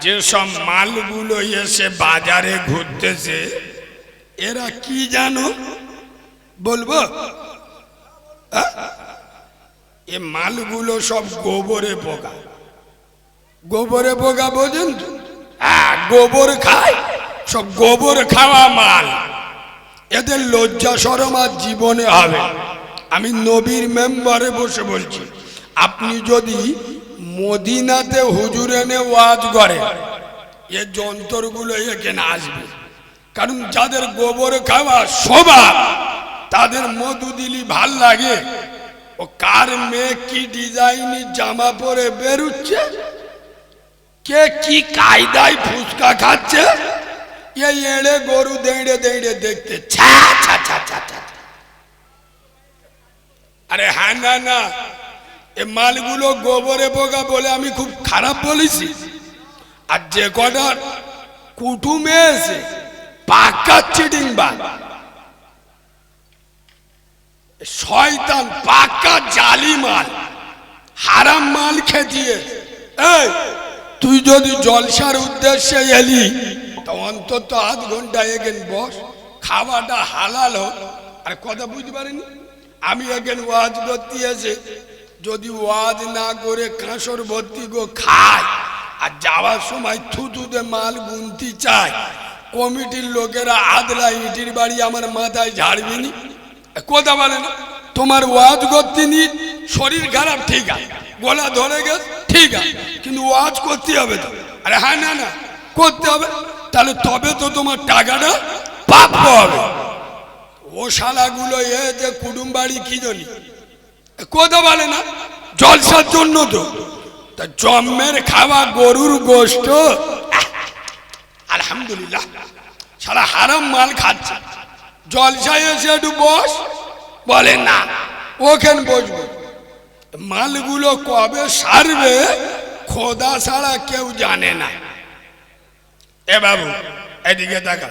যেসব মালগুলো এসে বাজারে ঘুরতেছে এরা কি জানো বলবো? এ মালগুলো সব গোবরে পোকা। গোবরে পোকা বোঝেন তো? গোবর খায়, সব গোবর খাওয়া মাল। এদের লজ্জা শরম আর জীবনে হবে। আমি নবীর মেম্বারে বসে বলছি, আপনি যদি মদিনাতে হুজুর এনে ওয়াজ করে এ যন্ত্রগুলো এখানে আসবে। কারণ যাদের গোবর খাওয়া স্বভাব তাদের মধু দিলি ভাল লাগে। ও কার মেয়ে কি ডিজাইনের জামা পরে বেরুচ্ছে, কে কি কায়দায় ফুচকা খাচ্ছে, এই এড়ে গরু দেড়ে দেড়ে দেখতে। আরে হ্যাঁ, না না, এ মালগুলো গোবরে পোকা বলে আমি খুব খারাপ বলেছি। আর যে কটা কুটুমে এসে পাক্কা চিটিং বান, শয়তান, পাক্কা জালি মাল, হারাম মাল খেতিয়ে। এই তুই যদি জলসার উদ্দেশ্যে এলি তো অন্তত আধ ঘন্টা এখানে বস, খাওয়াটা হালাল হোক। আর কথা বুঝতে পারিনি আমি এখানে ওয়াজ করতে এসে যদি ওয়াজ না করে কাঁসর ভর্তি গো খায় আর যাওয়ার সময় থুতুতে মাল গুনতি চায়, কমিটির লোকেরা আদলা ইটির বাড়ি আমার মাথায় ঝাড়বিনি। কথা বলে না, তোমার ওয়াজ করতে নি শরীর খারাপ ঠিক আছে, গলা ধরে গেছে ঠিক আছে, কিন্তু ওয়াজ করতে হবে তো। আরে হ্যাঁ, না না, করতে হবে, তাহলে তবে তো তোমার টাকাটা প্রাপ্য হবে। ও শালাগুলো এ যে কুটুম বাড়ি কি জানি কথা বলে না, জলসার জন্য তো। তা জম্মের খাওয়া গরুর গোশত, আলহামদুলিল্লাহ, সারা হারাম মাল খাচ্ছে। জলসায় এসে একটু বস, বলে না ওখানে বসবো। মালগুলো কবে সারবে খোদা ছাড়া কেউ জানে না। এ বাবু এদিকে তাকা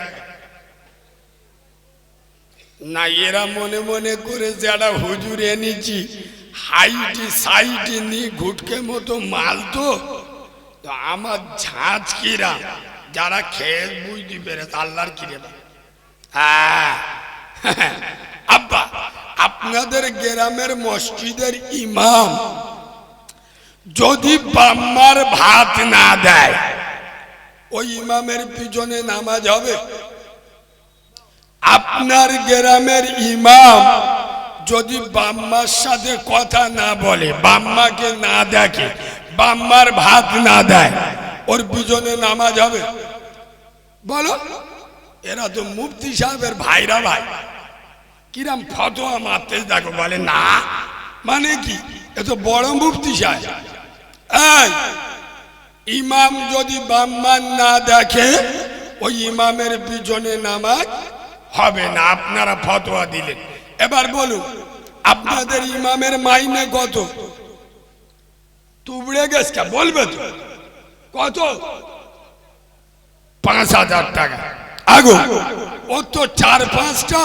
না, এরা মনে মনে করে যারা হুজুর এনেছি হাইটি সাইটি নি ঘুটকে মতো মাল তো আমার ঝাঁচ কিরা যারা খেয়ে বুঝতে পেরে আল্লাহর কিরে। হ্যাঁ আব্বা, আপনাদের গ্রামের মসজিদের ইমাম যদি বাম্মার ভাত না দেয় ওই ইমামের পিছনে নামাজ হবে? আপনার গ্রামের ইমাম যদি বাম্মার সাথে কথা না বলে, বাম্মাকে না দেখে, বাম্মার ভাত না দেয়, ওর পিছনে নামাজ হবে? বলো। এরা তো মুফতি সাহেবের ভাইরা ভাই, কিরাম ফতোয়া মারতে দেখো, বলে না মানে কি, এ তো বড় মুফতি সাহেব। এই ইমাম যদি বাম্মার না দেখে ওই ইমামের পিছনে নামাজ হবে না, আপনারা ফতোয়া দিলেন। এবার বলুন আপনাদের ইমামের মাইনে কত? তুবড়ে গেছে বলবে তো কত? ৫,০০০ টাকা। আগো ও তো ৪-৫টা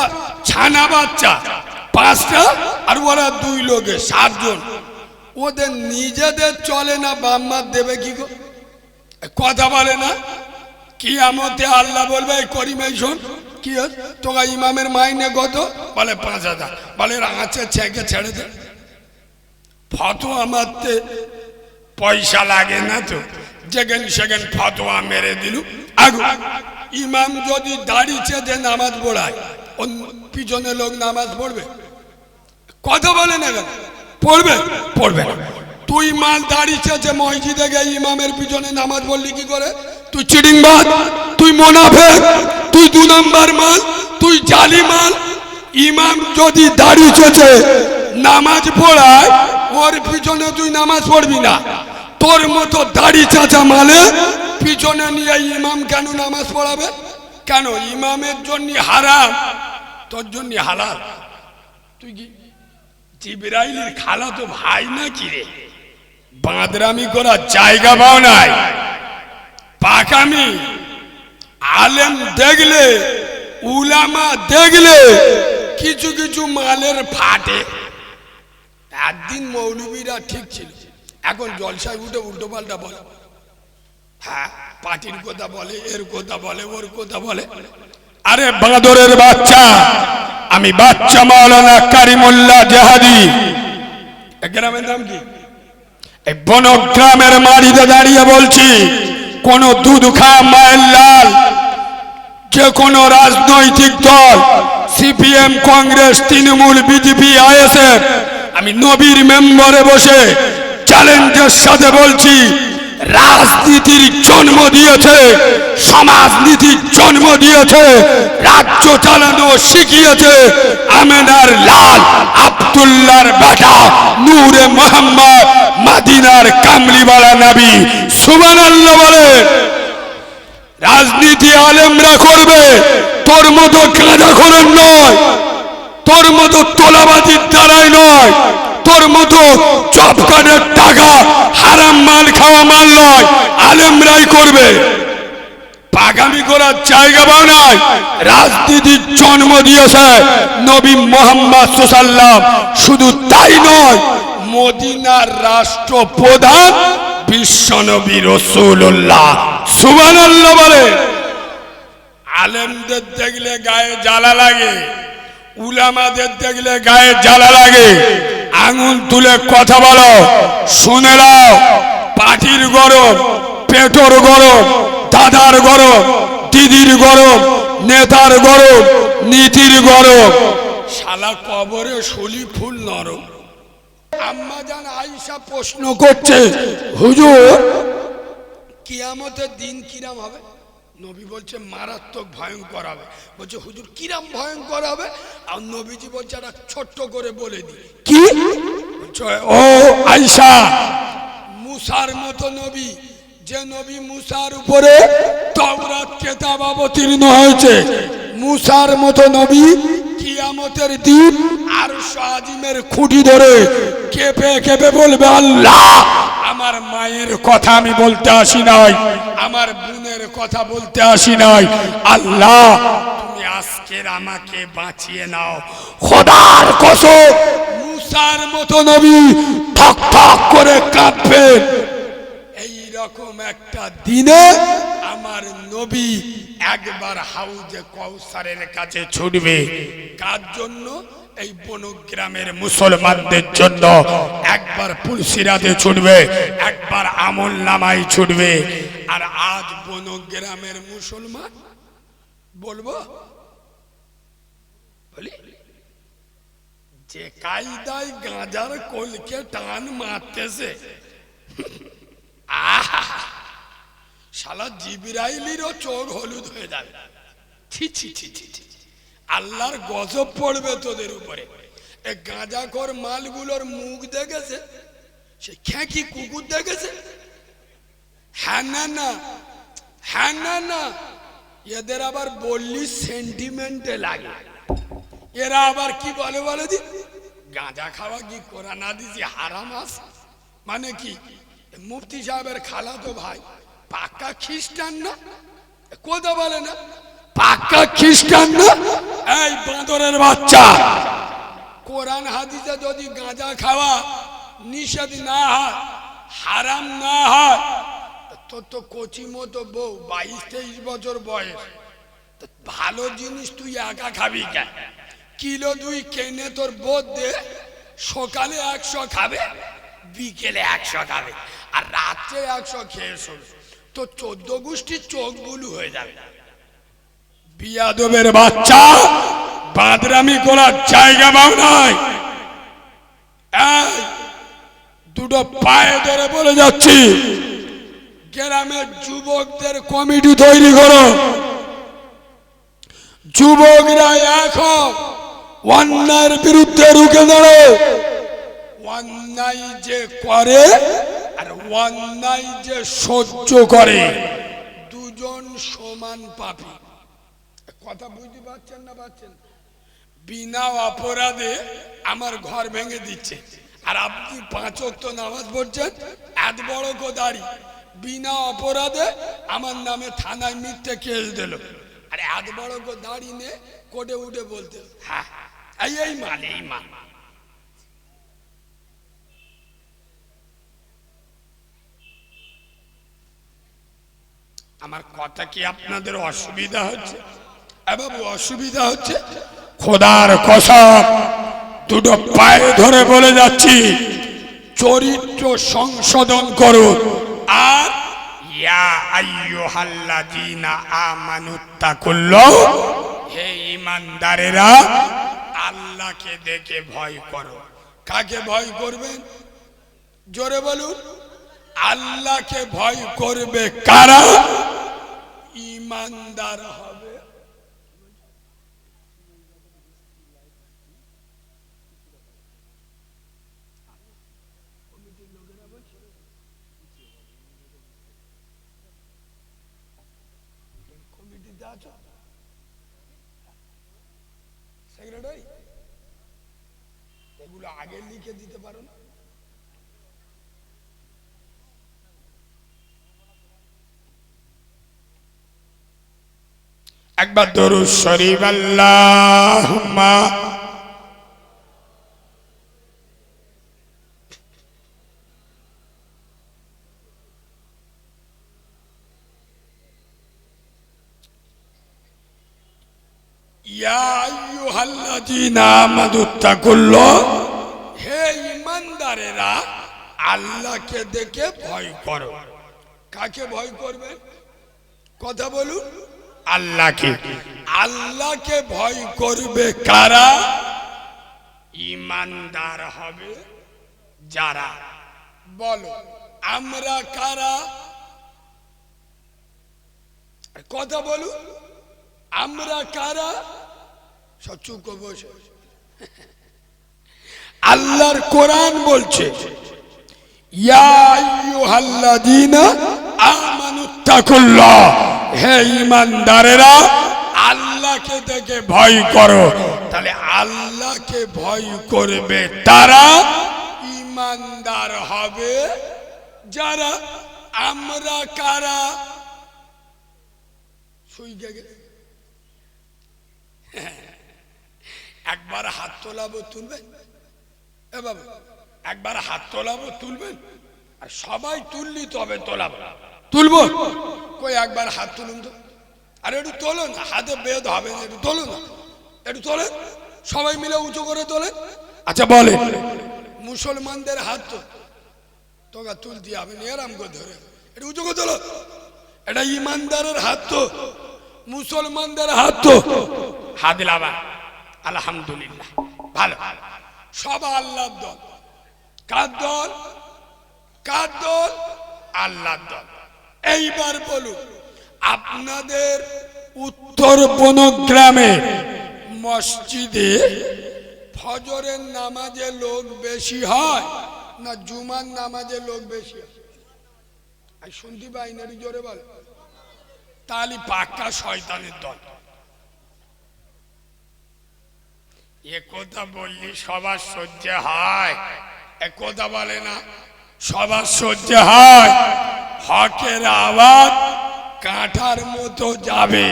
ছানা বাচ্চা, ৫টা, আর ওরা ২ লোকে ৭ জন। ওদের নিজেদের চলে না, বাম্মার দেবে কি গো? কথা বলে না। কিয়ামতে আল্লাহ বলবে এই করিম এই শোন, কি তোরা ইমামের মাইনে কত? বলে ৫,০০০। বলে আছে ছেঁকে ছেড়ে দে। ফতোয়া মারতে পয়সা লাগে না তো, যেখানে সেখানে ফতোয়া মেরে দিল। আগু ইমাম যদি দাঁড়িয়েছে যে নামাজ পড়ায়, ওর পিছনে লোক নামাজ পড়বে? কথা বলে না কেন? পড়বে? পড়বে না। তুই মাল দাঁড়িয়েছে যে মসজিদে গিয়ে ইমামের পিছনে নামাজ পড়লি কি করে? তুই চিটিংবাজ, তুই মুনাফিক, তুই ২ নম্বর মাল, তুই জালি মাল। ইমাম যদি দাঁড়িয়েছে নামাজ পড়ায় ওর পিছনে তুই নামাজ পড়বি না। তোর মতো দাড়ি চাচা মালে পিছনে নিয়ে ইমাম কেন নামাজ পড়াবে? কেন? ইমামের জন্য হারাম, তোর জন্য হালাল। তুই কি জিবরাইলের খালা তো ভাই না কি রে? বাঁদরামি করার জায়গা পাও নাই। পাকামি আলেম দেখলে, উলামা দেখলে কিছু কিছু মালের ফাটে। একদিন মৌলবীরা ঠিক ছিল, এখন জলসায় উঠে উল্টো পাল্টা বলে। হ্যাঁ, পার্টির কথা বলে, এর কথা বলে, ওর কথা বলে। আরে বাঁদরের বাচ্চা, আমি বাচ্চা মাওলানা কারিমুল্লাহ জাহাদি। গ্রামের নাম কি? এই বনগ্রামের মাটিতে দাঁড়িয়ে বলছি, কোন দুধ খা মায়ের লাল, যে কোনো রাজনৈতিক দল, CPM, Congress, Trinamool, BJP, ISF, আমি নবীর মেম্বারে বসে চ্যালেঞ্জের সাথে বলছি, রাজনীতির জন্ম দিয়েছে, সমাজনীতির জন্ম দিয়েছে, রাজ্য চালানো শিখিয়েছে আমেনার লাল, আব্দুল্লাহর বেটা, নূরে মোহাম্মদ, মদিনার কামলিওয়ালা নবী। সুবহানাল্লাহ বলে। রাজনীতি আলেমরা করবে, তোর মতো গাঁজাখোরের নয়, তোর মতো তোলাবাজির দ্বারাই নয়, তোর মতো জব কার্ডের টাকা হারাম মাল খাওয়া মাল নয়, আলেমরাই করবে। পাগামি করার জায়গা পাও নাই। রাজনীতির জন্ম দিয়েছে নবী মুহাম্মদ সাল্লাল্লাহু আলাইহি ওয়াসাল্লাম। শুধু তাই নয়, মদিনার রাষ্ট্রপ্রধান বিশ্বনবী রাসূলুল্লাহ। সুবহানাল্লাহ বলে। আলেমদের দেখলে গায়ে জ্বালা লাগে, উলামাদের দেখলে গায়ে জ্বালা লাগে। আঙুল তুলে কথা বলো, শুনে নাও। পাটির গরম, পেটর গরম, দাদার গরম, দিদির গরম, নেতার গরম, নীতির গরম, শালা কবরে শলি ফুল নরম। আম্মা জান আয়েশা প্রশ্ন করছে, হুজুর কিয়ামতের দিন কিরাম হবে? নবী বলছে মারাত্মক ভয়ঙ্কর হবে। বলছে হুজুর কিরাম ভয়ঙ্কর হবে? আর নবীজি বলছে একটা ছোট্ট করে বলে দি। কি? ও আয়েশা, মুসার মতো নবী, যে নবী মুসার উপরে তাওরাত কিতাব অবতীর্ণ হয়েছে, মুসার মতো নবী কিয়ামতের দিন আরশ আজিমের খুঁটি ধরে কেঁপে কেঁপে বলবে, আল্লাহ আমার মায়ের কথা আমি বলতে আসি নাই, আমার বোনের কথা বলতে আসি নাই, আল্লাহ তুমি আজকের আমাকে বাঁচিয়ে নাও। খোদার কসম, মুসার মতো নবী ঠক ঠক করে কাঁপবে। এইরকম একটা দিনে আমার নবী একবার হাউজে কাউসারের কাছে ছুটবে। কার জন্য? এই বনগ্রামের মুসলমানদের জন্য। একবার পুলসিরাতে ছুটবে, একবার আমল নামায় ছুটবে। আর আজ বনগ্রামের মুসলমান বলবো বলি, যে কায়দায় গাঁজার কোলকে টান মারতেছে, শালা জিবরাইলেরও চোখ হলুদ হয়ে যাবে। ছি ছি ছি ছি ছি, আল্লাহর গজব পড়বে তোদের উপরে। এই গাঁজাখোর মালগুলোর মুখ দেখেছে, সে খ্যাঁকি কুকুর দেখেছে? হ্যাঁ না না, হ্যাঁ না না, এদের আবার বললি সেন্টিমেন্টে লাগে। এরা আবার কি বলে বলে দি, গাঁজা খাওয়া কি কোরআন হাদিসে হারাম আছে? মানে কি? মুফতি সাহেবের খালাতো ভাই পাক্কা খ্রিস্টান না? কথা বলে না, পাক্কা খ্রিস্টান না? এই বাঁদরের বাচ্চা, কোরআন হাদিসে যদি গাঁজা খাওয়া নিষেধ না হয়, হারাম না হয়, তোর তো কচি মতো বউ, 22-23 বছর বয়স, ভালো জিনিস তুই একা খাবি কেন? কিলো 2 কেনে তোর বোধ দে, সকালে 100 খাবে, বিকেলে 100 খাবে, আর রাত্রে 100 খেয়ে শোবে, তো 14 গোষ্ঠীর চোখ বুলু হয়ে যাবে। বিয়াদবের বাচ্চা, বাদরামি করার জায়গা পাও নাই। দুটো পায়ে ধরে বলে যাচ্ছি, গ্রামের যুবকদের কমিটি তৈরি করো। যুবকরা এখন অন্যায়ের বিরুদ্ধে রুখে দাঁড়ো। অন্যায় যে করে আর অন্যায় যে সহ্য করে, দুজন সমান পাপী। কথা বুঝতে পারছেন না? পাচ্ছেন? বিনা অপরাধে আমার ঘর ভেঙে দিচ্ছে, আর আপনি 5 ওয়াক্ত নামাজ পড়ছেন, এত বড় গোদারি, বিনা অপরাধে আমার নামে থানায় মিথ্যে কেস দিল, আর এত বড় গোদারি নে কোর্টে উঠে বলতে, হ্যাঁ এই মান, এই মান। আমার কথা কি আপনাদের অসুবিধা হচ্ছে? বাবু অসুবিধা হচ্ছে? খোদার কসম দুটো পায়ে ধরে বলে যাচ্ছি, চরিত্র সংশোধন করুন। আর ইয়া আইয়ুহাল্লাযীনা আমানুত্তাকুল্লাহ, হে ঈমানদারেরা আল্লাহকে দেখে ভয় করো। কাকে ভয় করবেন? জোরে বলুন। আল্লাহকে ভয় করবে কারা? ঈমানদার হবে। সেক্রেটারি এগুলো আগে লিখে দিতে পারো না? একবার দরুদ শরীফ আল্লাহুম্মা ইয়া আইয়ুহাল্লাযীনা আমানুত্তাকুল্লাহ, হে ঈমানদারেরা আল্লাহকে দেখে ভয় করো। কাকে ভয় করবে? কথা বলুন। আল্লাহকে। আল্লাহকে ভয় করবে কারা? ঈমানদার হবে যারা। বলো আমরা কারা? কথা বলুন। আমরা কারা? সব চুপ বসে। আল্লাহর কোরআন বলছে ইয়া আইয়ুহাল্লাযীনা আমানুত্তাকুল্লাহ, হে ঈমানদারেরা আল্লাহকে দেখে ভয় করো। তাহলে আল্লাহকে ভয় করবে তারা, ঈমানদার হবে যারা। আমরা কারা? শুইগে গেছে। একবার হাত তোলাবো, তুলবেন? এ বাবা একবার হাত তোলাবো, তুলবেন? আর সবাই তুললি তবে তোলাবো। তুলবো কই? একবার হাত তুলুন তো। আর একটু তোলো না, হাতে বেদ হবে না, একটু তোলো না, একটু তোলেন সবাই মিলে উঁচু করে তোলেন। আচ্ছা বলে মুসলমানদের হাত তো তোকে তুলতে হবে না, এরাম করে ধরে একটু উঁচু করে তোলো। এটা ঈমানদারের হাত তো, মুসলমানদের হাত তো। হাত দিলাম আলহামদুলিল্লাহ, ভালো। সব আল্লাহর দল। কার দল? কার দল? আল্লাহর দল। এইবার বলুন, আপনাদের উত্তর বনগ্রামে মসজিদে ফজরের নামাজে লোক বেশি হয় না জুমার নামাজে লোক বেশি হয়? শুনতে পাই না, জোরে বল। তাহলে পাক্কা শয়তানের দল। এ কথা বললি সবার সহ্য হয়? এ কথা বলে না সবার সহ্য হয়? হকের আওয়াজ কাঁঠার মতো যাবে।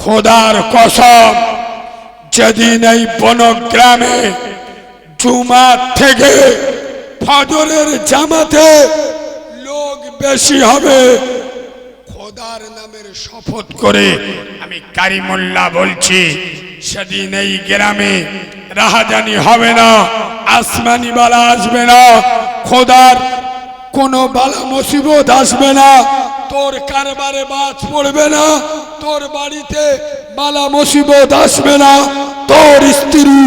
খোদার কসম যেদিন এই বনগ্রামে জুমার থেকে ফজরের জামাতে লোক বেশি হবে, খোদার নামের শপথ করে আমি কারিমুল্লাহ বলছি, সেদিন এই গ্রামে রাহাজানি হবে না, আসমানি বালা আসবে না, খোদার কোনো বালা মুসিবত আসবে না, তোর কারবারে বাজ পড়বে না, তোর বাড়িতে বালা মুসিবত আসবে না, তোর স্ত্রী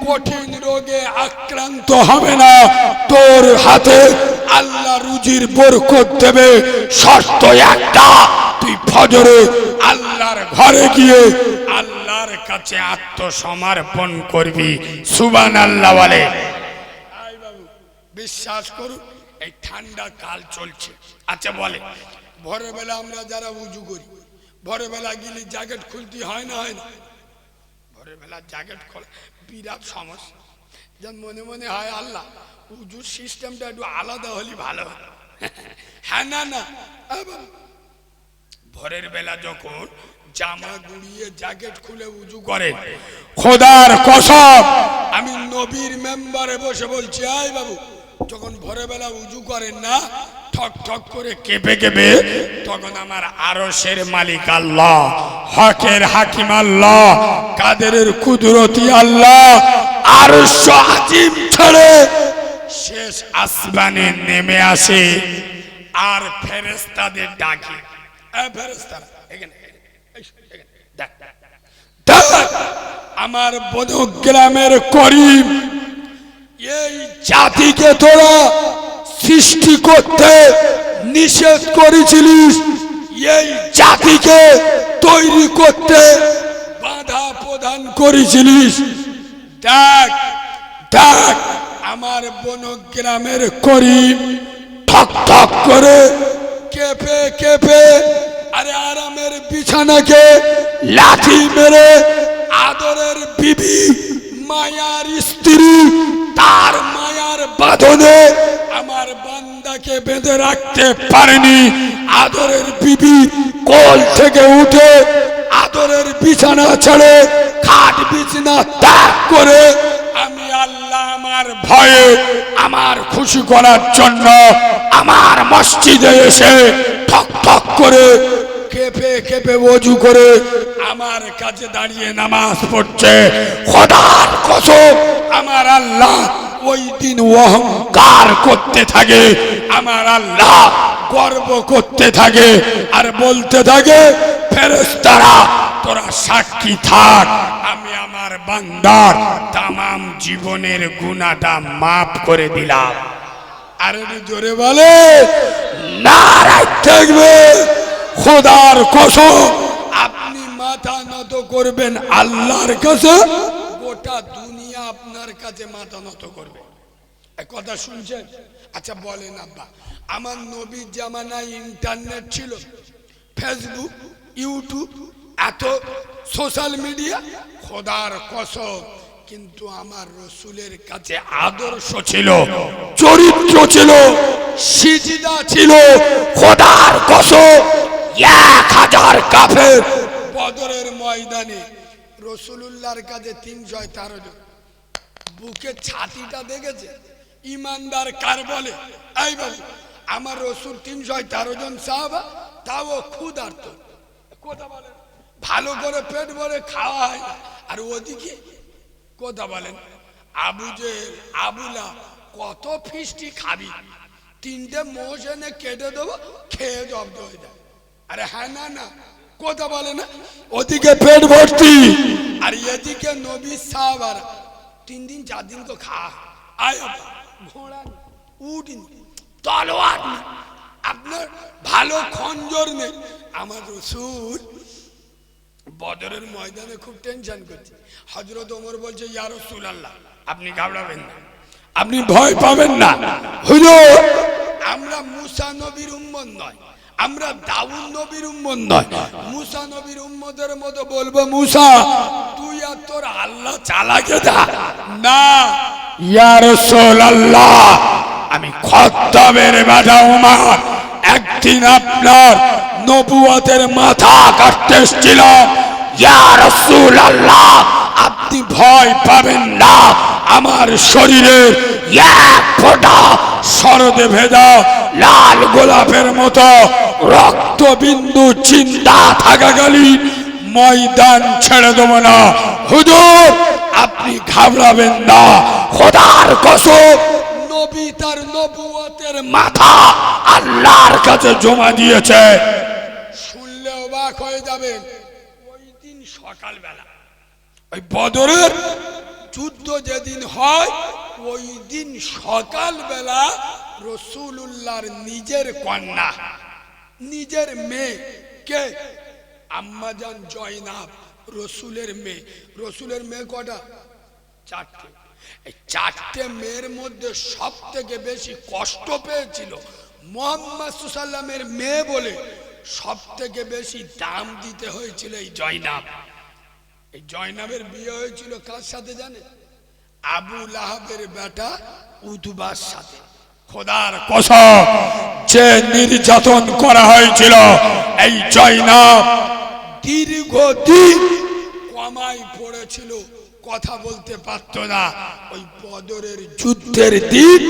কঠিন রোগে আক্রান্ত হবে না, তোর হাতে আল্লাহ রুজির বরকত দেবে। শর্ত একটা, তুই ফজরে আল্লাহর ঘরে গিয়ে আল্লাহর কাছে আত্মসমর্পণ করবি। সুবহানাল্লাহ বলে। বিশ্বাস করুন, এই ঠান্ডা কাল চলছে। আচ্ছা বলে ভোরের বেলা আমরা যারা উজু করি, ভোরের বেলা গেলে জ্যাকেট খুলতে হয় না? হয় না? ভোরের বেলা জ্যাকেট খোলা বিরাট সমস্যা। যেন মনে মনে হয় আল্লাহ উজুর সিস্টেমটা একটু আলাদা হলে ভালো হয়। হ্যাঁ না না, ভোরের বেলা যখন জামা গুড়িয়ে জ্যাকেট খুলে উজু করে, খোদার কসম আমি নবীর মেম্বারে বসে বলছি, আয় বাবু যখন ভোরের বেলা উজু করেন না ঠক ঠক করে কেঁপে কেঁপে, তখন আমার আরশের মালিক আল্লাহ, হকের হাকিম আল্লাহ, কাদেরের কুদরতি আল্লাহ আরশ আজিম ছেড়ে শেষ আসমানে নেমে আসে আর ফেরেশতাদের ডাকে, ফেরেশতারা এখানে দেখ, আমার বনগ্রামের করিম, এই জাতিকে তোরা সৃষ্টি করতে নিষেধ করেছিলিস, এই জাতিকে তৈরি করতে বাধা প্রদান করেছিলিস। দেখ দেখ আমার বনগ্রামের করিম ঠক ঠক করে কেঁপে কেঁপে আরে আরামের বিছানাকে লাঠি মেরে আদরের বিবি মায়ার স্ত্রী তার মায়ার বাঁধনে আমার বান্দাকে বেঁধে রাখতে পারেনি। আদরের বিবি কোল থেকে উঠে আদরের বিছানা ছেড়ে খাট বিছানা ত্যাগ করে আমি আল্লাহ আমার ভয়ে আমার খুশি করার জন্য আমার মসজিদে এসে ঠক ঠক করে কেঁপে কেঁপে ওযু করে আমার কাছে দাঁড়িয়ে নামাজ পড়ছে। খোদার কসম আমার আল্লাহ ওই দিন অহংকার করতে থাকে, আমার আল্লাহ গর্ব করতে থাকে আর বলতে থাকে, ফেরেশতারা তোরা সাক্ষী থাক, আমি আমার বান্দার তামাম জীবনের গুনাহটা মাফ করে দিলাম। আর জোরে বলে নারায়ে তাকবীর। খোদার কসম আপনি মাথা নত করবেন আল্লাহর কাছে, গোটা দুনিয়া আপনার কাছে মাথা নত করবে। এই কথা শুনছেন? আচ্ছা বলেন আব্বা, আমার নবীর জামানায় ইন্টারনেট ছিল, ফেসবুক, ইউটিউব, এত সোশ্যাল মিডিয়া, খোদার কসম কিন্তু আমার রসুলের কাছে আদর্শ ছিল, চরিত্র ছিল, সিজদা ছিল। খোদার কসম 1000 কাফের বদরের ময়দানে রসুলুল্লাহর কাছে 313 জন, বুকে ছাতিটা দেখেছে ইমানদার কার বলে? এই বলে আমার রসুল 313 জন সাহাবা, তাও ক্ষুধার্ত, কথা বলে ভালো করে পেট ভরে খাওয়া হয় না। আর ওদিকে কথা বলেন আবু জেহেল, আবুলা, কত ফিস্টি খাবি, 3টে মোষ এনে কেটে দেবো, খেয়ে জব্দ হয়ে যায়। আরে হ্যাঁ না না, কথা বলে না, ওদিকে পেট ভর্তি আর এদিকে নবী সাহাবারা 3 দিন 4 দিন তো খাওয়া, আয় ঘোড়া উট তলোয়ার নেই, আপনার ভালো খঞ্জর নেই। আমার রসুল বদরের ময়দানে খুব টেনশন করছে। হযরত ওমর বলছে, ইয়া রাসূলুল্লাহ আপনি ঘাবড়াবেন না, আপনি ভয় পাবেন না, হুজুর আমরা মুসা নবীর উম্মত নয়, আমরা দাউদ নবীর উম্মত নয়, মুসা নবীর উম্মতের মতো বলবো মুসা তুই আর তোর আল্লাহ চালাকে দা না। ইয়া রাসূলুল্লাহ আমি খাত্তাবের বেটা ওমর একদিন আপনার নবুয়তের মাথা কাটতে এসেছিলাম। ইয়া রাসূলুল্লাহ আপনি ভয় পাবেন না, আমার শরীরের এক ফোঁটা শরদে ভেজা লাল গোলাপের মতো রক্তবিন্দু চিন্তা থাকাকালীন ময়দান ছেড়ে দেব না। হুজুর আপনি ঘাবড়াবেন না, খোদার কসম নবী তার নবুয়তের মাথা আল্লাহর কাছে জমা দিয়েছে। শুনলে অবাক হয়ে যাবেন, ওই দিন সকালবেলা ওই বদরের যুদ্ধ যেদিন হয়, ওই দিন সকালবেলা রাসূলুল্লাহর নিজের কন্যা, নিজের মেয়ে, কে? আম্মাজান জয়নাব, রসুলের মেয়ে। রসুলের মেয়ে কটা? 4টে। এই 4টে মেয়ের মধ্যে সব থেকে বেশি কষ্ট পেয়েছিল মুহাম্মদ সাল্লাল্লাহু আলাইহি ওয়াসাল্লামের মেয়ে বলে সব থেকে বেশি দাম দিতে হয়েছিল এই জয়নাব। এই জয়নাবের বিয়ে হয়েছিল কার সাথে জানে? আবু লাহাবের বেটা উতবার সাথে। খোদার কসম যে নির্যাতন করা হয়েছিল এই জয়নাব দীর্ঘদিন কমাই পড়েছিল, কথা বলতে পারত না। ওই বদরের যুদ্ধের দিন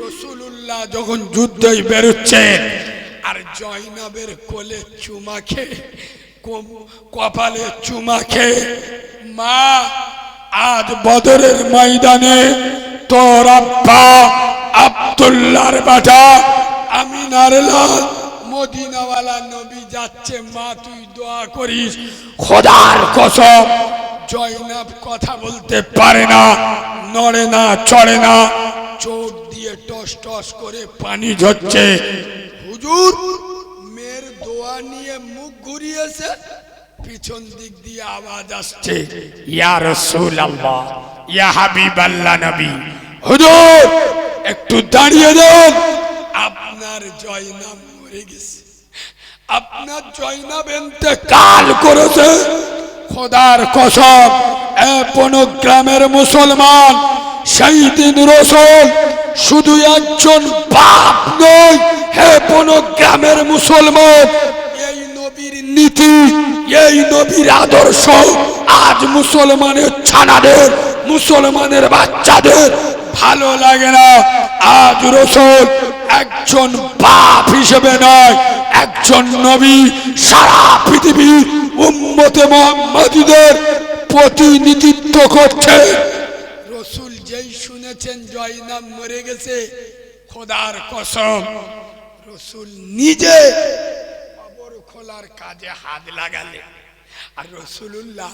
রাসূলুল্লাহ রসুল্লাহ যখন যুদ্ধই বেরোচ্ছেন আর জয়নাবের কোলে চুমা খেয়ে কপালে চুমা খেয়ে, মা আজ বদরের ময়দানে তোর আব্বা আব্দুল্লাহর বেটা আমিনার লাল মদিনাওয়ালা নবী যাচ্ছে, মা তুই দোয়া করিস। খোদার কসম জয়নাব কথা বলতে পারে না, নড়ে না, চড়ে না, চোখ দিয়ে টস টস করে পানি ঝরছে। হুজুর মেয়ের দোয়া নিয়ে মুখ ঘুরিয়েছে, পিছন দিক দিয়ে আওয়াজ আসছে, ইয়া রাসূলুল্লাহ, ইয়া হাবিবাল্লাহ নবী, হুজুর একটু দাঁড়িয়ে দেন, আপনার জয়নাব মরে গেছে, আপনার জয়নাব ইন্তেকাল করেছে। খোদার কসম কোন গ্রামের মুসলমান সেই দিন রসুল শুধু একজন বাপ নয়, হে কোন গ্রামের মুসলমান এই নবীর নীতি, এই নবীর আদর্শ আজ মুসলমানের ছানাদের, মুসলমানের বাচ্চাদের ভালো লাগে না। আজ রসুল একজন বাপ হিসেবে নয়, একজন নবী সারা পৃথিবীর উম্মতে মুহাম্মাদীদের প্রতিনিধিত্ব করছে। রসুল যেই শুনেছেন জয়নাব মরে গেছে, খোদার কসম রসুল নিজে কবর খোলার কাজে হাত লাগালেন। আর রসুলুল্লাহ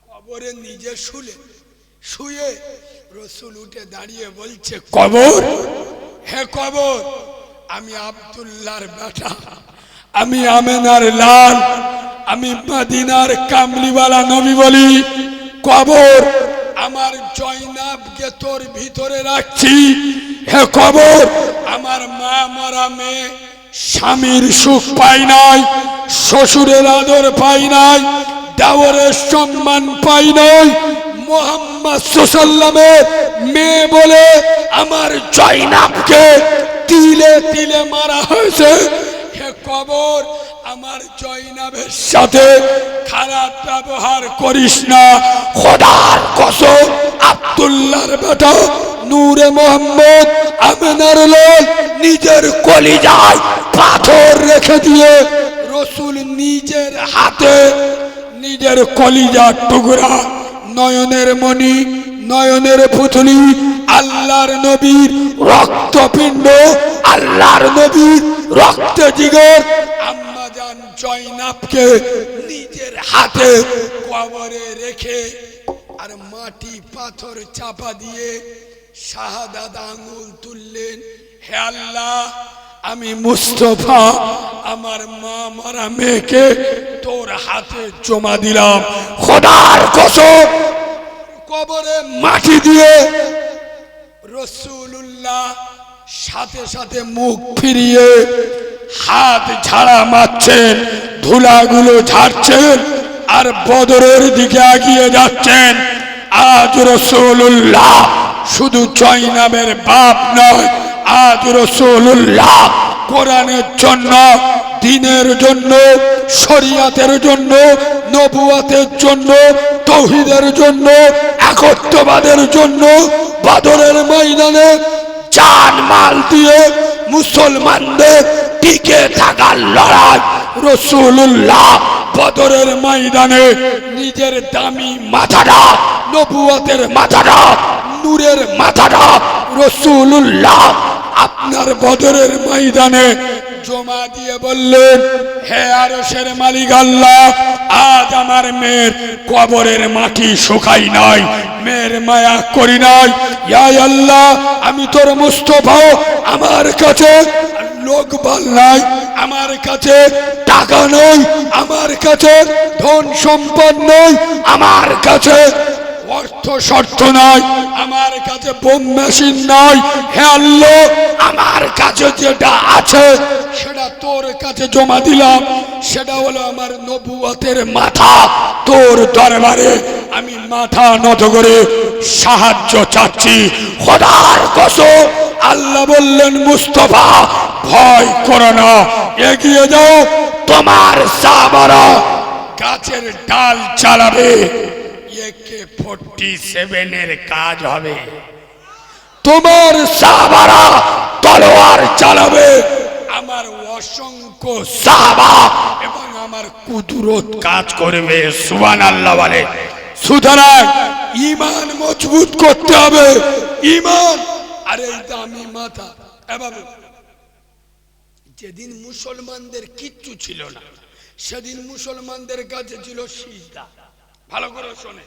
কবরে নিজে শুয়ে রসুল উঠে দাঁড়িয়ে বলছে, কবর, হে কবর, আমি আব্দুল্লাহর বেটা, আমি আমেনার লাল, আমি মদিনার কামলিওয়ালা নবী বলি, কবর আমার জয়নাবকে তোর ভিতরে রাখছি। হে কবর, আমার মা মরা মেয়ে স্বামীর সুখ পাই নাই, শ্বশুরের আদর পাই নাই, দেওরের সম্মান পাই নাই, মুহাম্মদ সাল্লাল্লাহু মেয়ে বলে আমার জয়নাবকে তিলে তিলে মারা হয়েছে। হে কবর, আমার জয়নাবের সাথে খারাপ ব্যবহার করিস না। খোদার কসম আব্দুল্লাহর বেটা নূরে মোহাম্মদ আমিনার লাল নিজের কলিজায় পাথর রেখে দিয়ে রসুল নিজের হাতে নিজের কলিজার টুকরা, নয়নের মণি, নয়নের পুতুলি, আল্লাহর নবীর রক্তপিণ্ড, আল্লাহর নবীর রক্ত জিগর আম্মা জান জয়নাবকে নিজের হাতে কবরে রেখে আর মাটি পাথর চাপা দিয়ে শাহাদাত আঙ্গুল তুললেন, হে আল্লাহ, আমি মুস্তাফা আমার মা মরা মেয়েকে তোর হাতে জমা দিলাম। খোদার কসম কবরে মাটি দিয়ে রাসূলুল্লাহ সাথে সাথে মুখ ফিরিয়ে হাত ঝাড়া মারছেন, ধুলাগুলো ঝাড়ছেন আর বদরের দিকে এগিয়ে যাচ্ছেন। আজ রাসূলুল্লাহ শুধু জয়নাবের বাপ নয়, আজ রাসূলুল্লাহ কোরআনের জন্য, দ্বীনের জন্য, শরীয়তের জন্য, নবুয়তের জন্য, তাওহীদের জন্য, একত্ববাদের জন্য বদরের ময়দানে জান মাল দিয়ে মুসলমানদের টিকে থাকার লড়াই। রাসূলুল্লাহ বদরের ময়দানে নিজের দামি মাথাটা, নবুয়তের মাথাটা, নূরের মাথাটা রাসূলুল্লাহ আপনার বদরের ময়দানে জমা দিয়ে বললেন, হে আরশের মালিক আল্লাহ, আজ আমার মেয়ের কবরের মাটি শুকাই নাই, মেয়ের মায়া করি নাই। ইয়া আল্লাহ, আমি তোর মুস্তাফা, আমার কাছে লোকবল নাই, আমার কাছে টাকা নেই, আমার কাছে ধন সম্পদ নেই, আমার কাছে অর্থ শর্ত নাই, আমার কাছে বোম মেশিন নাই। হে আল্লাহ, আমার কাছে যেটা আছে সেটা তোর কাছে জমা দিলাম, সেটা হলো আমার নবুয়তের মাথা। তোর দরবারে আমি মাথা নত করে সাহায্য চাচ্ছি। খোদার কসম আল্লাহ বললেন, মুস্তাফা ভয় করো না, এগিয়ে যাও, তোমার সাহাবারা গাছের ডাল চালাবে, AK-47 এর কাজ হবে। তোমার সাহাবারা তলোয়ার চালাবে, আমার অসংখ্য সাহাবা এবং আমার কুদরত কাজ করবে। সুবহানাল্লাহ বলে। সুতরাং ঈমান মজবুত করতে হবে। ঈমান আর এই দামি মাথা। এবার যেদিন মুসলমানদের কিচ্ছু ছিল না, সেদিন মুসলমানদের কাছে ছিল সিজদা। ভালো করে শোনে,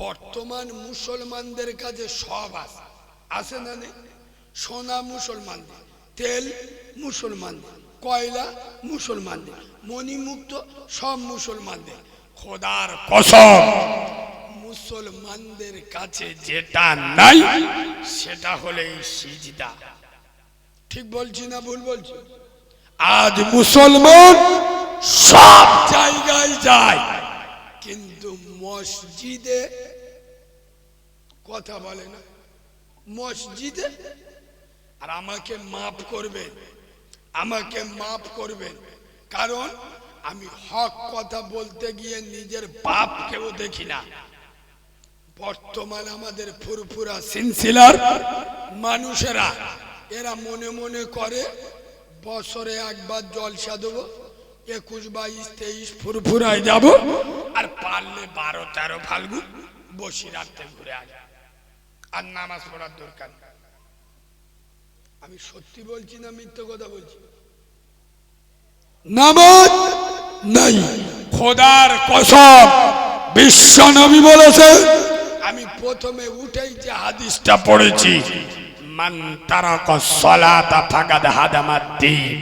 বর্তমান মুসলমানদের কাছে সব আছে, আছে না নেই? সোনা মুসলমানদের, তেল মুসলমানদের, কয়লা মুসলমানদের, মণিমুক্ত সব মুসলমানদের। খোদার কসম, মুসলমানদের কাছে যেটা নাই সেটা হলো এই সিজদা। ঠিক বলছি না ভুল বলছি? আজ মুসলমান সব জায়গায় যায়, কিন্তু মসজিদে কথা বলে না। মসজিদে, আর আমাকে মাফ করবেন, আমাকে মাফ করবেন, কারণ আমি হক কথা বলতে গিয়ে নিজের বাপকেও দেখি না। বর্তমান আমাদের ফুরফুরা সিলসিলার মানুষেরা এরা মনে মনে করে বছরে একবার জলসা দেবো, 21, 22, 23 ফুরফুরায় যাব, আর পারলে 12, 13 ফাল্গুন বসিরহাটে ঘুরে আসবে, আর নামাজ পড়ার দরকার। আমি সত্যি বলছি না মিথ্যে কথা বলছি? নামাজ নাই, খোদার কসম বিশ্ব নবী বলেছে। আমি প্রথমে উঠেই যে হাদিসটা পড়েছি, মান তারাকা সালাতা ফাকাদ হাদামাদ্দিন,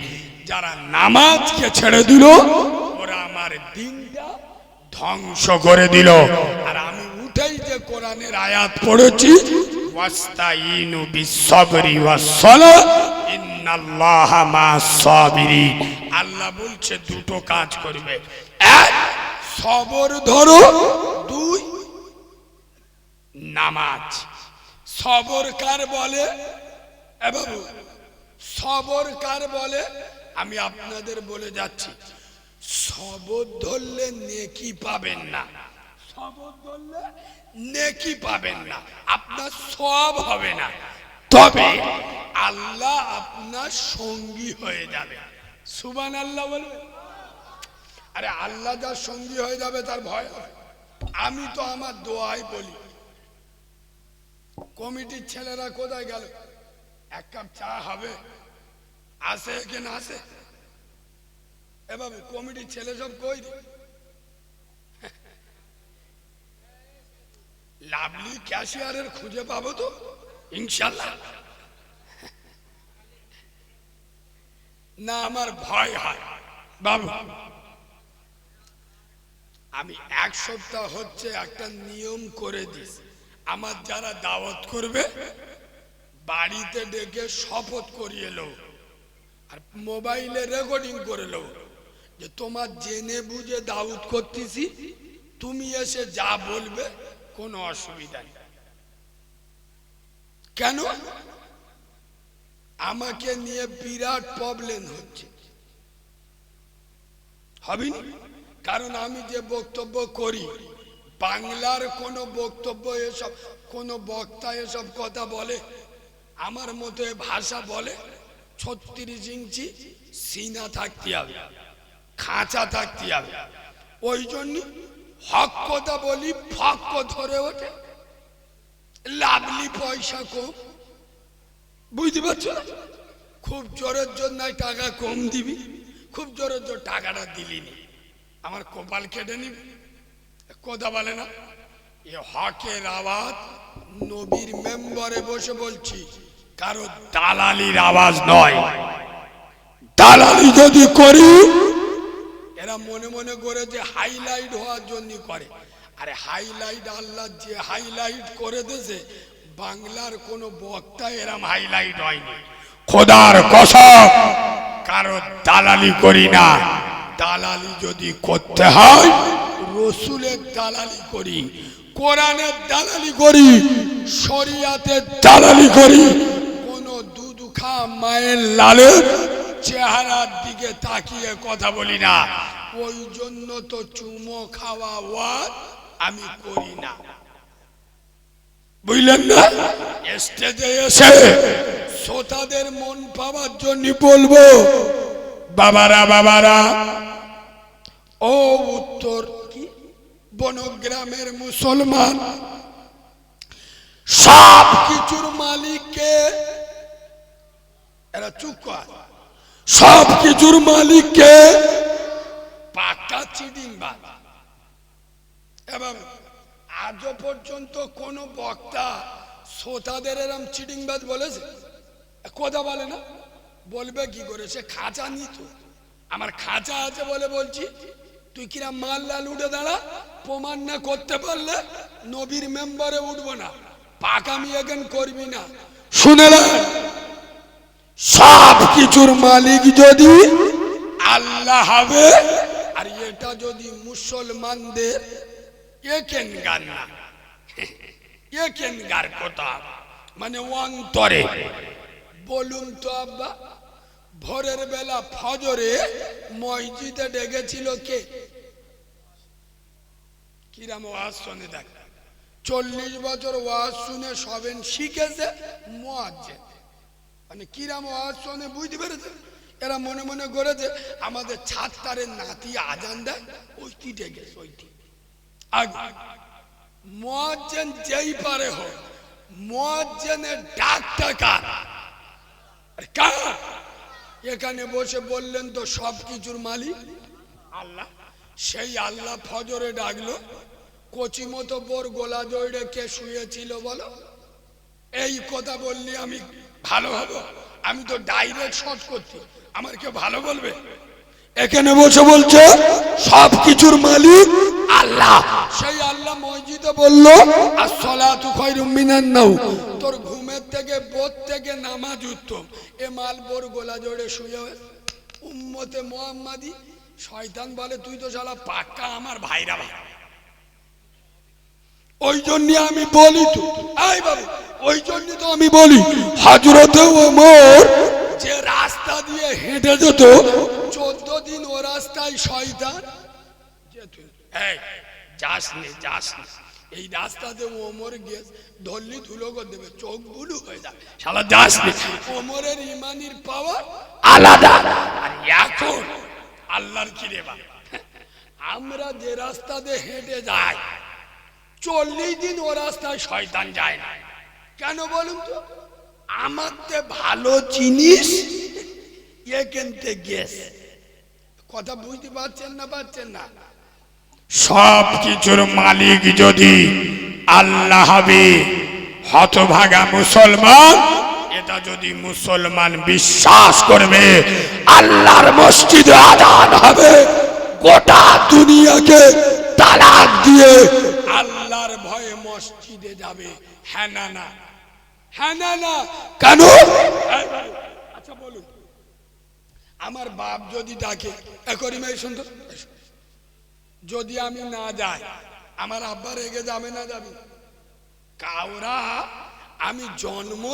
যারা নামাজকে ছেড়ে দিল ওরা আমার দ্বীনটা ধ্বংস করে দিল। আর আমি উঠেই যে কোরআনের আয়াত পড়েছি, ওয়াস্তাইনু বিসসবরি ওয়াসসালাহ ইন্নাল্লাহা মা'আস সাবিরিন, আল্লাহ বলছে দুটো কাজ করবে, এক সবর ধরো, দুই নামাজ। সবর কার বলে? এ বাবু, সবর কার বলে? আমি আপনাদের বলে যাচ্ছি, সবর ধরলে নেকি পাবেন না, সবর ধরলে নেকি পাবেন না, আপনার সব হবে না, তবে আল্লাহ আপনার সঙ্গী হয়ে যাবে। সুবহানাল্লাহ বলবে। আরে আল্লাহ যার সঙ্গী হয়ে যাবে তার ভয় হয়? আমি তো আমার দোয়াই বলি। কমিটির ছেলেরা কোথায় গেল? এক কাপ চা হবে? আসে কি না আসে? এভাবে কমিটির ছেলে সব কই? লাভলি ক্যাশিয়ারের খুঁজে পাবো তো ইনশাল্লাহ? না, আমার ভয় হয় বাবু। আমি এক সপ্তাহ হচ্ছে একটা নিয়ম করে দিস, আমার যারা দাওয়াত করবে বাড়িতে ডেকে শপথ করিয়ে লো, আর মোবাইলে রেকর্ডিং করে লো যে তোমার জেনে বুঝে দাওয়াত করতেছি, তুমি এসে যা বলবে কোনো অসুবিধা নেই। কেন? আমাকে নিয়ে বিরাট প্রবলেম হচ্ছে, হবে না? কারণ আমি যে বক্তব্য করি, বাংলার কোন বক্তব্য এসব কোন বক্তা এসব কথা বলে? আমার মতো ভাষা বলে? 36 ইঞ্চি সিনা থাকতে হবে, খাঁচা থাকতে হবে। ওই জন্য হক কথা বলি, ফক ধরে ওঠে। লাভলি পয়সা কম, বুঝতে পারছো? খুব জোরের জন্য টাকা কম দিবি, খুব জোরের জোর টাকাটা দিলি নি, আমার কপাল কেটে নিবি। কথা বলে না? এ হকের আওয়াজ নবীর মেম্বারে বসে বলছি, কারো দালালির আওয়াজ নয়। দালালি যদি করি, এরা মনে মনে করে যে হাইলাইট হওয়ার জন্য করে। আরে হাইলাইট আল্লাহ যে হাইলাইট করে দিয়েছে, বাংলার কোন বক্তা এরম হাইলাইট হয়নি। খোদার কসম কারো দালালি করি না। দালালি যদি করতে হয়, রসুলের দালালি করি, কোরআনের দালালি করি, শরিয়াতের দালালি করি। কোন দুধ খা মায়ের লালের চেহারার দিকে তাকিয়ে কথা বলি না। ওই জন্য তো চুমো খাওয়া ওয়াজ আমি করি না। বুঝলেন না? স্টেজে এসে শ্রোতাদের মন পাওয়ার জন্য বলবো, বাবারা বাবারা, ও উত্তর কি বনগ্রামের মুসলমান, সব কিছুর মালিককে, এরা চুপ কর, সব কিছুর মালিককে পাকা চিটিংবাজ। এবং আজও পর্যন্ত কোন বক্তা শ্রোতাদের এরম চিটিংবাজ বলেছে? কথা বলে না, বলবে কি করে? সে খাঁচা নিত, আমার খাঁচা আছে বলে বলছি, তুই কিরা মাল লাল উঠে দাঁড়া, প্রমাণ না করতে পারলে নবীর মেম্বারে উঠবো না, পাকামি এখন করবি না। শুনেলেন? সব কিছুর মালিক যদি আল্লাহ হবে, আর এটা যদি মুসলমানদের এখানকার না, এখানকার কথা, মানে অন্তরে। বলুন তো আব্বা, ভোরের বেলা ফজরে মসজিদে ডেকেছিল কে? কিরাম ওয়াজ শুনে দেখ, 40 বছর ওয়াজ শুনে সবেন শিখেছে মুয়াজ্জিন। মানে কিরাম ওয়াজ শুনে বুঝতে পেরেছে? এরা মনে মনে করেছে আমাদের ছাত্তারের নাতি আজান দেয়, ওইটি ডেকেছে, ওইটি। আগে মুয়াজ্জিন যেই পারে হোক, মুয়াজ্জিনের ডাকটা কার? কার? এখানে বসে বললেন তো সব কিছুর মালিক আল্লাহ। সেই আল্লাহ ফজরে ডাকলো, কচি মতো বোর গোলা জড়ে কে শুয়েছিল বলো? এই কথা বললি আমি ভালো হব? আমি তো ডাইরেক্ট শর্ট করছি, আমার কেউ ভালো বলবে? এখানে বসে বলছে সব কিছুর মালিক আল্লাহ। সেই আল্লাহ মসজিদে বললো আসসালাতু খায়রুম মিনান নাওম, তোর ঘুমের থেকে বোধ থেকে নামাজ উত্তম। এ মাল বোর গোলা জোড়ে শুয়ে উম্মতে মুহাম্মাদি। শয়তান বলে তুই তো শালা পাক্কা আমার ভাইরা ভাই। ওই জন্য আমি বলি তো, এই বাবু, ওই জন্য তো আমি বলি হযরতে ওমর যে রাস্তা দিয়ে হেঁটে যেত, 14 দিন ও রাস্তায় শয়তান যেত। এই যাস নে, যাস নে, এই রাস্তাতে ওমর গেছে, ধরলি ধুলো করে দেবে, চোখ বুলু হয়ে যাবে, শালা যাস নে। ওমরের ইমানির পাওয়ার আলাদা। আর এখন আল্লাহর কি রে বাবা, আমরা যে রাস্তা দিয়ে হেঁটে যাই, 40 দিন ও রাস্তায় শয়তান যায় না। কেন বলুন তো? আমাদের ভালো জিনিস এ কিনতে গেছে। কথা বুঝতে পারছেন না? পারছেন না? সব কিছুর মালিক যদি আল্লাহ হবে, হতভাগা মুসলমান এটা যদি মুসলমান বিশ্বাস করবে, আল্লাহর মসজিদে আযান হবে, গোটা দুনিয়াকে তালাক দিয়ে আল্লাহর ভয়ে মসজিদে যাবে। হ্যাঁ না না? হ্যাঁ না না? কেন? আচ্ছা বলুন, আমার বাপ যদি ডাকে, করিমাই সুন্দর, যদি আমি না যাই, আমার আব্বা রেগে যাবে না? যাবে? কাউরা আমি জন্ম